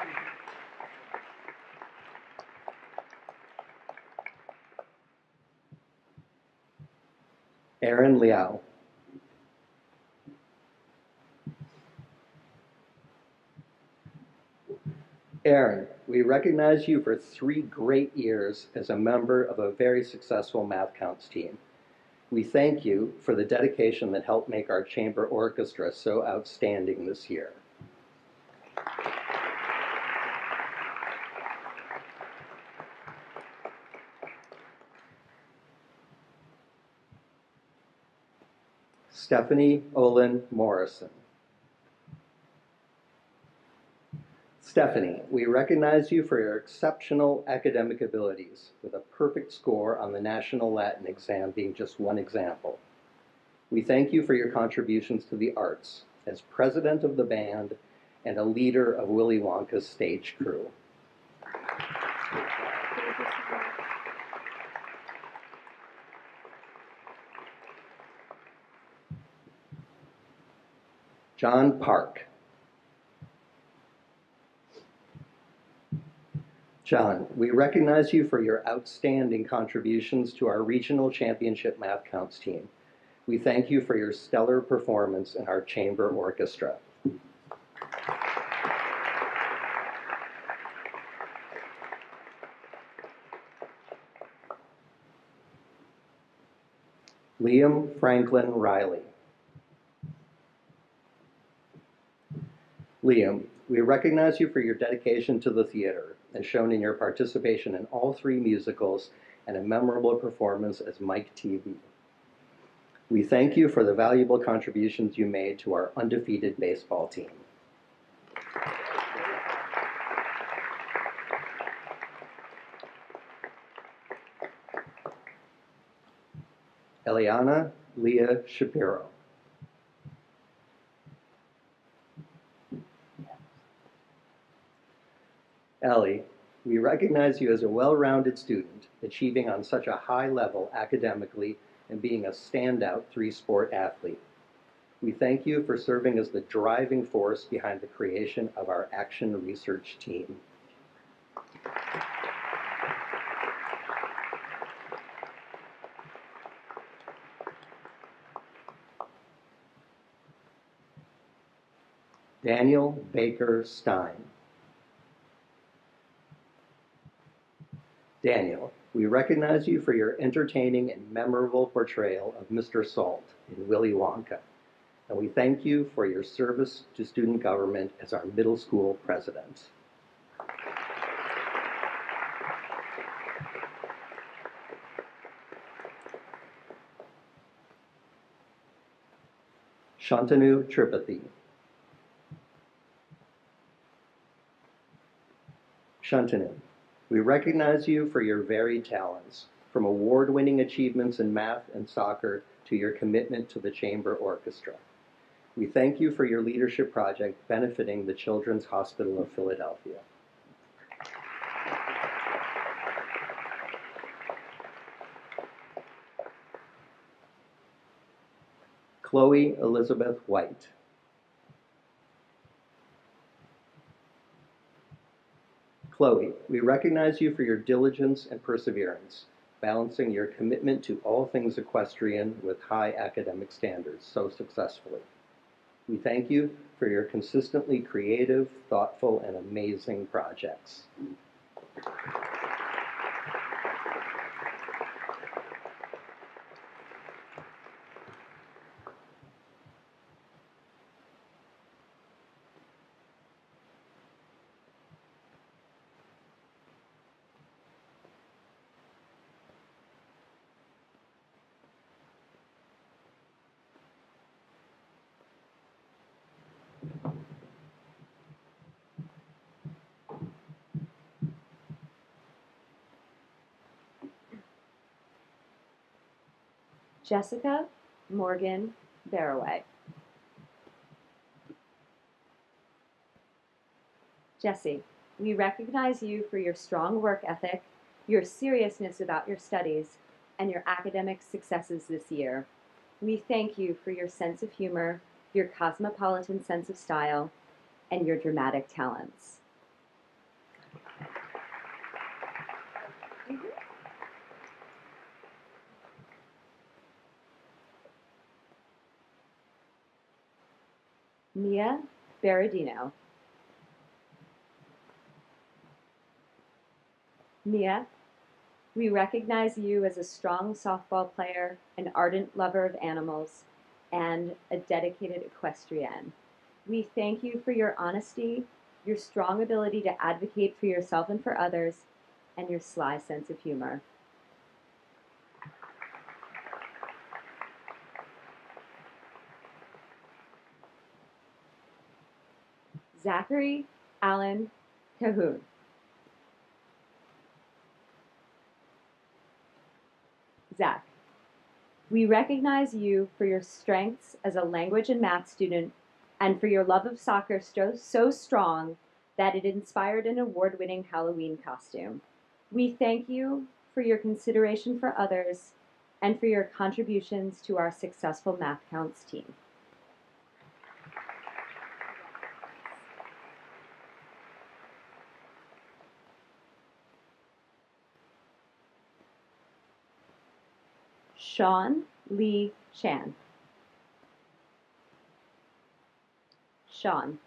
Aaron Liao. Aaron, we recognize you for 3 great years as a member of a very successful math counts team. We thank you for the dedication that helped make our chamber orchestra so outstanding this year. Stephanie Olin Morrison. Stephanie, we recognize you for your exceptional academic abilities, with a perfect score on the National Latin exam being just one example. We thank you for your contributions to the arts as president of the band and a leader of Willy Wonka's stage crew. John Park. John, we recognize you for your outstanding contributions to our regional championship math counts team. We thank you for your stellar performance in our chamber orchestra. Liam Franklin Riley. Liam, we recognize you for your dedication to the theater, as shown in your participation in all 3 musicals and a memorable performance as Mike TV. We thank you for the valuable contributions you made to our undefeated baseball team. Eliana Leah Shapiro. Ellie, we recognize you as a well-rounded student, achieving on such a high level academically and being a standout 3-sport athlete. We thank you for serving as the driving force behind the creation of our action research team. Daniel Baker Stein. Daniel, we recognize you for your entertaining and memorable portrayal of Mr. Salt in Willy Wonka, and we thank you for your service to student government as our middle school president. Shantanu Tripathi. Shantanu, we recognize you for your varied talents, from award-winning achievements in math and soccer to your commitment to the chamber orchestra. We thank you for your leadership project benefiting the Children's Hospital of Philadelphia. Chloe Elizabeth White. Chloe, we recognize you for your diligence and perseverance, balancing your commitment to all things equestrian with high academic standards so successfully. We thank you for your consistently creative, thoughtful, and amazing projects. Jessica Morgan Barraway. Jessie, we recognize you for your strong work ethic, your seriousness about your studies, and your academic successes this year. We thank you for your sense of humor, your cosmopolitan sense of style, and your dramatic talents. Mia Berardino. Mia, we recognize you as a strong softball player, an ardent lover of animals, and a dedicated equestrian. We thank you for your honesty, your strong ability to advocate for yourself and for others, and your sly sense of humor. Zachary Allen Cahoon. Zach, we recognize you for your strengths as a language and math student and for your love of soccer so strong that it inspired an award-winning Halloween costume. We thank you for your consideration for others and for your contributions to our successful Math Counts team. Sean Lee Chan. Sean,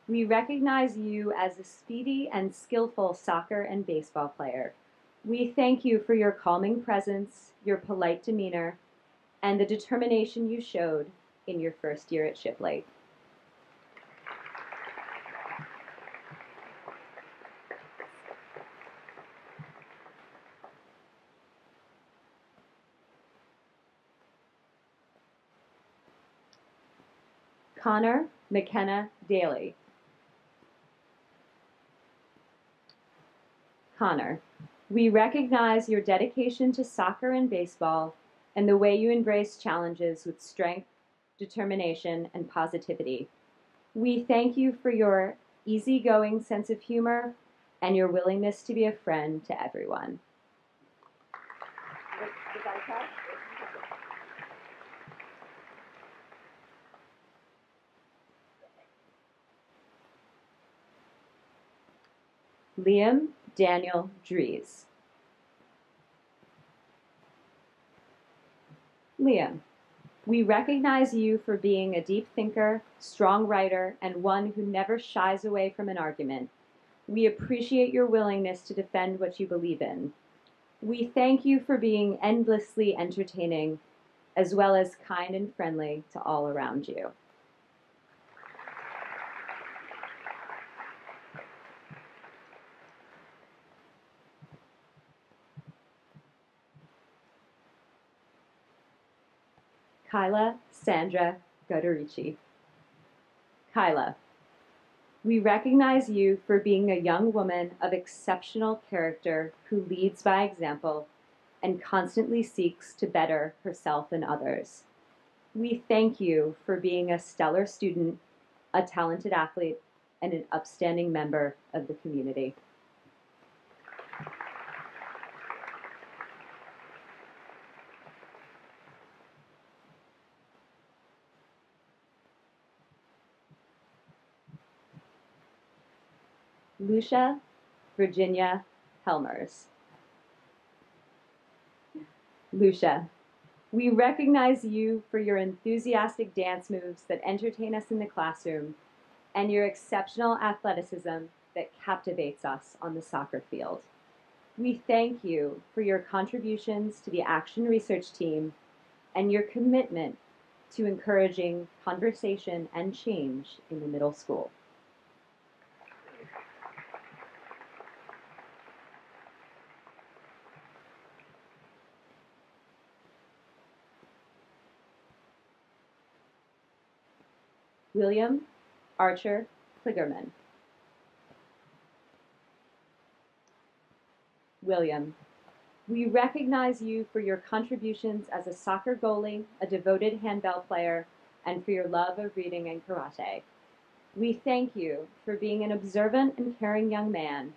we recognize you as a speedy and skillful soccer and baseball player. We thank you for your calming presence, your polite demeanor, and the determination you showed in your first year at Shipley. Connor McKenna Daly. Connor, we recognize your dedication to soccer and baseball and the way you embrace challenges with strength, determination, and positivity. We thank you for your easygoing sense of humor and your willingness to be a friend to everyone. Liam Daniel Dries. Liam, we recognize you for being a deep thinker, strong writer, and one who never shies away from an argument. We appreciate your willingness to defend what you believe in. We thank you for being endlessly entertaining, as well as kind and friendly to all around you. Kyla Sandra Goderici. Kyla, we recognize you for being a young woman of exceptional character who leads by example and constantly seeks to better herself and others. We thank you for being a stellar student, a talented athlete, and an upstanding member of the community. Lucia Virginia Helmers. Lucia, we recognize you for your enthusiastic dance moves that entertain us in the classroom and your exceptional athleticism that captivates us on the soccer field. We thank you for your contributions to the Action Research Team and your commitment to encouraging conversation and change in the middle school. William Archer Kligerman. William, we recognize you for your contributions as a soccer goalie, a devoted handball player, and for your love of reading and karate. We thank you for being an observant and caring young man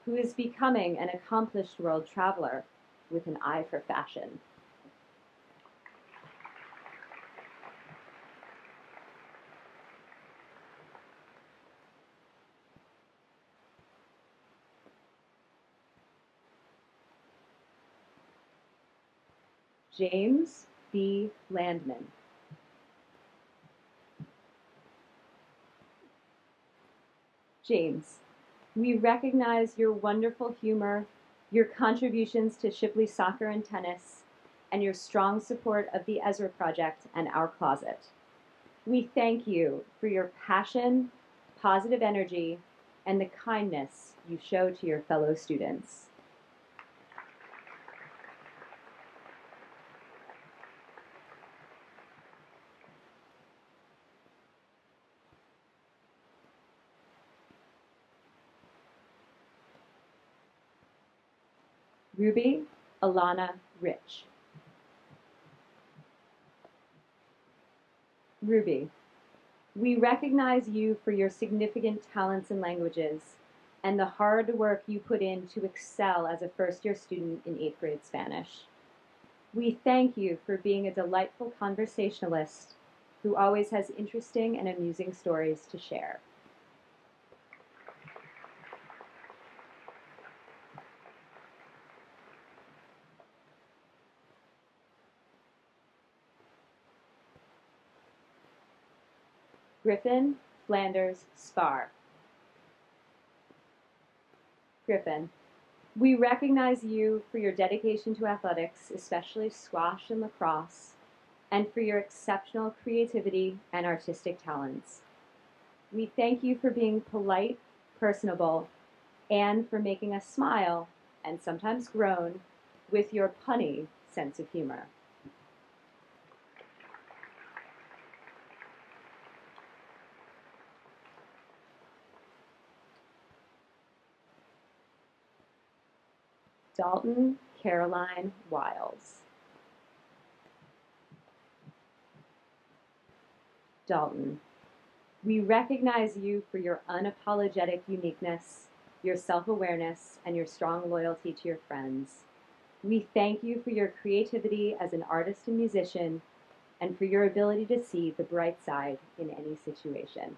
who is becoming an accomplished world traveler with an eye for fashion. James B. Landman. James, we recognize your wonderful humor, your contributions to Shipley soccer and tennis, and your strong support of the Ezra Project and Our Closet. We thank you for your passion, positive energy, and the kindness you show to your fellow students. Ruby Alana Rich. Ruby, we recognize you for your significant talents in languages and the hard work you put in to excel as a first-year student in 8th grade Spanish. We thank you for being a delightful conversationalist who always has interesting and amusing stories to share. Griffin Flanders Spar. Griffin, we recognize you for your dedication to athletics, especially squash and lacrosse, and for your exceptional creativity and artistic talents. We thank you for being polite, personable, and for making us smile, and sometimes groan, with your punny sense of humor. Dalton Caroline Wiles. Dalton, we recognize you for your unapologetic uniqueness, your self-awareness, and your strong loyalty to your friends. We thank you for your creativity as an artist and musician, and for your ability to see the bright side in any situation.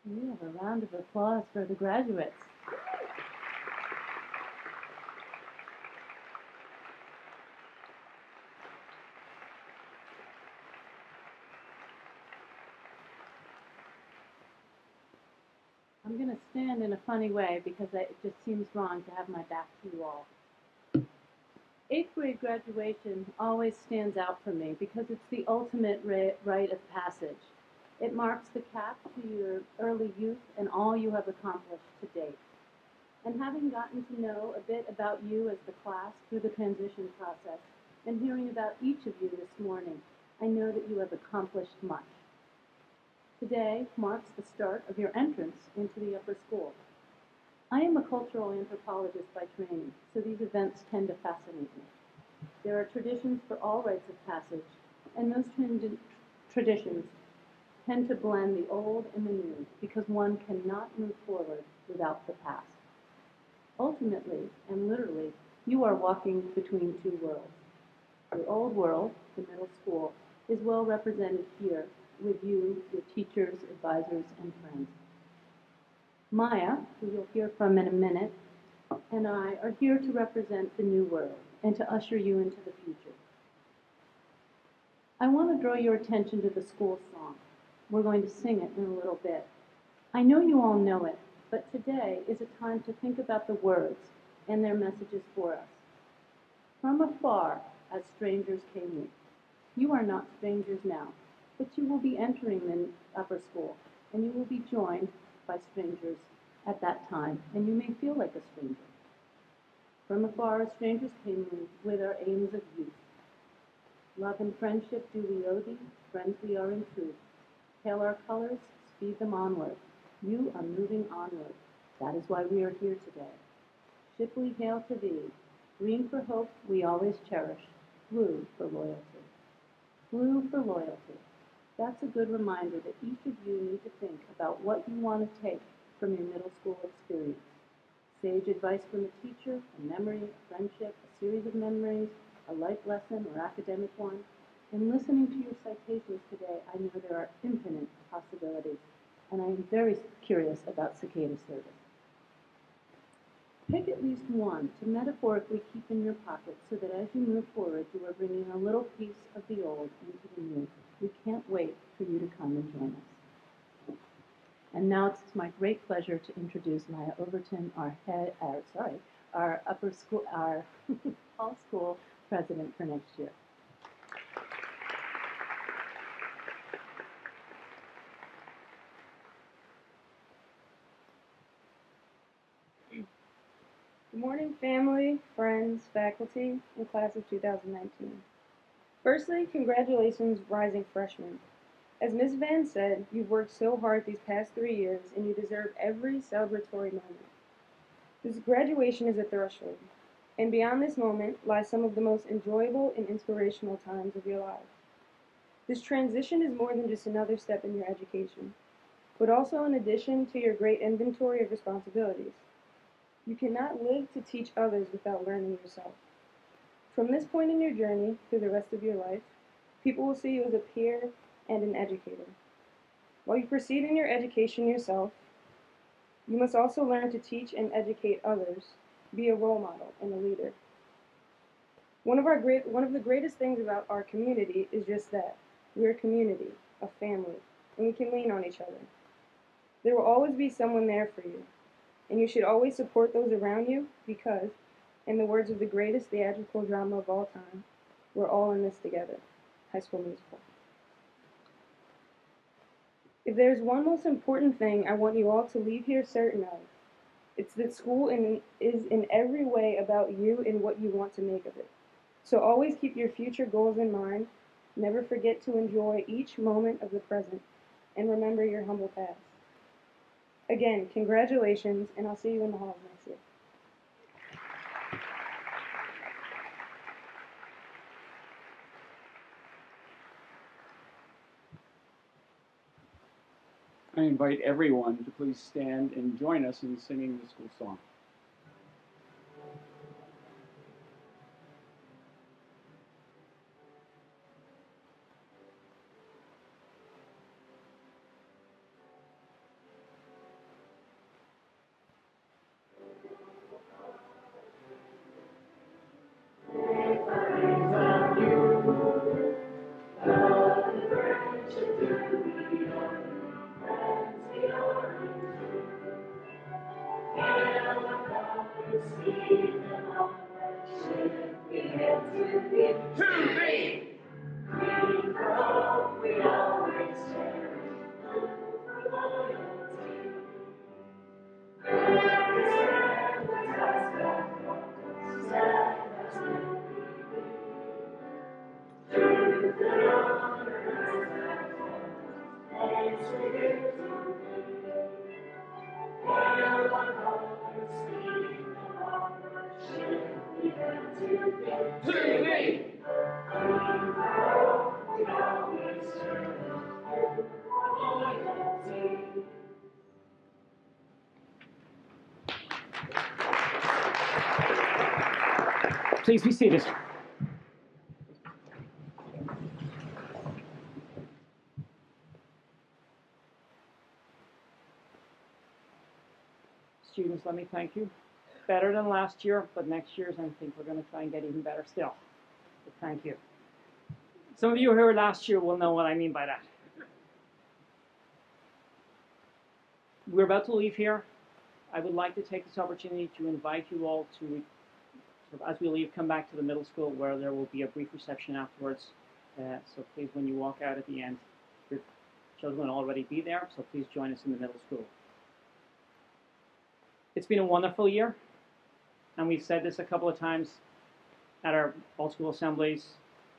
We have a round of applause for the graduates. I'm going to stand in a funny way because it just seems wrong to have my back to you all. 8th grade graduation always stands out for me because it's the ultimate rite of passage. It marks the cap to your early youth and all you have accomplished to date. And having gotten to know a bit about you as the class through the transition process and hearing about each of you this morning, I know that you have accomplished much. Today marks the start of your entrance into the upper school. I am a cultural anthropologist by training, so these events tend to fascinate me. There are traditions for all rites of passage, and those traditions tend to blend the old and the new because one cannot move forward without the past. Ultimately, and literally, you are walking between two worlds. Your old world, the middle school, is well represented here with you, your teachers, advisors, and friends. Maya, who you'll hear from in a minute, and I are here to represent the new world and to usher you into the future. I want to draw your attention to the school song. We're going to sing it in a little bit. I know you all know it, but today is a time to think about the words and their messages for us. From afar, as strangers came we. You are not strangers now, but you will be entering the upper school, and you will be joined by strangers at that time, and you may feel like a stranger. From afar, strangers came we with our aims of youth. Love and friendship do we owe thee, friends we are in truth. Hail our colors, speed them onward. You are moving onward. That is why we are here today. Shipley, hail to thee. Green for hope we always cherish. Blue for loyalty. Blue for loyalty. That's a good reminder that each of you need to think about what you want to take from your middle school experience. Sage advice from a teacher, a memory, a friendship, a series of memories, a life lesson or academic one. In listening to your citations today, I know there are infinite possibilities, and I am very curious about cicada service. Pick at least one to metaphorically keep in your pocket so that as you move forward, you are bringing a little piece of the old into the new. We can't wait for you to come and join us. And now it's my great pleasure to introduce Maya Overton, our upper school, our all school president for next year. Good morning, family, friends, faculty, and class of 2019. Firstly, congratulations, rising freshmen. As Ms. Van said, you've worked so hard these past 3 years, and you deserve every celebratory moment. This graduation is a threshold, and beyond this moment lies some of the most enjoyable and inspirational times of your life. This transition is more than just another step in your education, but also an addition to your great inventory of responsibilities. You cannot live to teach others without learning yourself. From this point in your journey through the rest of your life, people will see you as a peer and an educator. While you proceed in your education yourself, you must also learn to teach and educate others, be a role model and a leader. One of the greatest things about our community is just that. We're a community, a family, and we can lean on each other. There will always be someone there for you, and you should always support those around you because, in the words of the greatest theatrical drama of all time, we're all in this together. High School Musical. If there's one most important thing I want you all to leave here certain of, it's that school is in every way about you and what you want to make of it. So always keep your future goals in mind, never forget to enjoy each moment of the present, and remember your humble past. Again, congratulations, and I'll see you in the halls next year. I invite everyone to please stand and join us in singing the school song. Please be seated. Students, let me thank you. Better than last year, but next year's I think we're going to try and get even better still. But thank you. Some of you who were last year will know what I mean by that. We're about to leave here. I would like to take this opportunity to invite you all to, as we leave, come back to the middle school where there will be a brief reception afterwards. So please, when you walk out at the end, your children will already be there, so please join us in the middle school. It's been a wonderful year. and we've said this a couple of times at our all-school assemblies,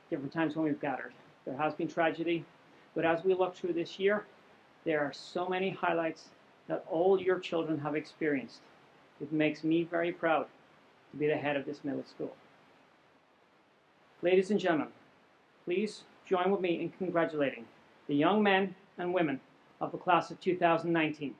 different times when we've gathered. There has been tragedy, but as we look through this year, there are so many highlights that all your children have experienced. It makes me very proud to be the head of this middle school. Ladies and gentlemen, please join with me in congratulating the young men and women of the class of 2019.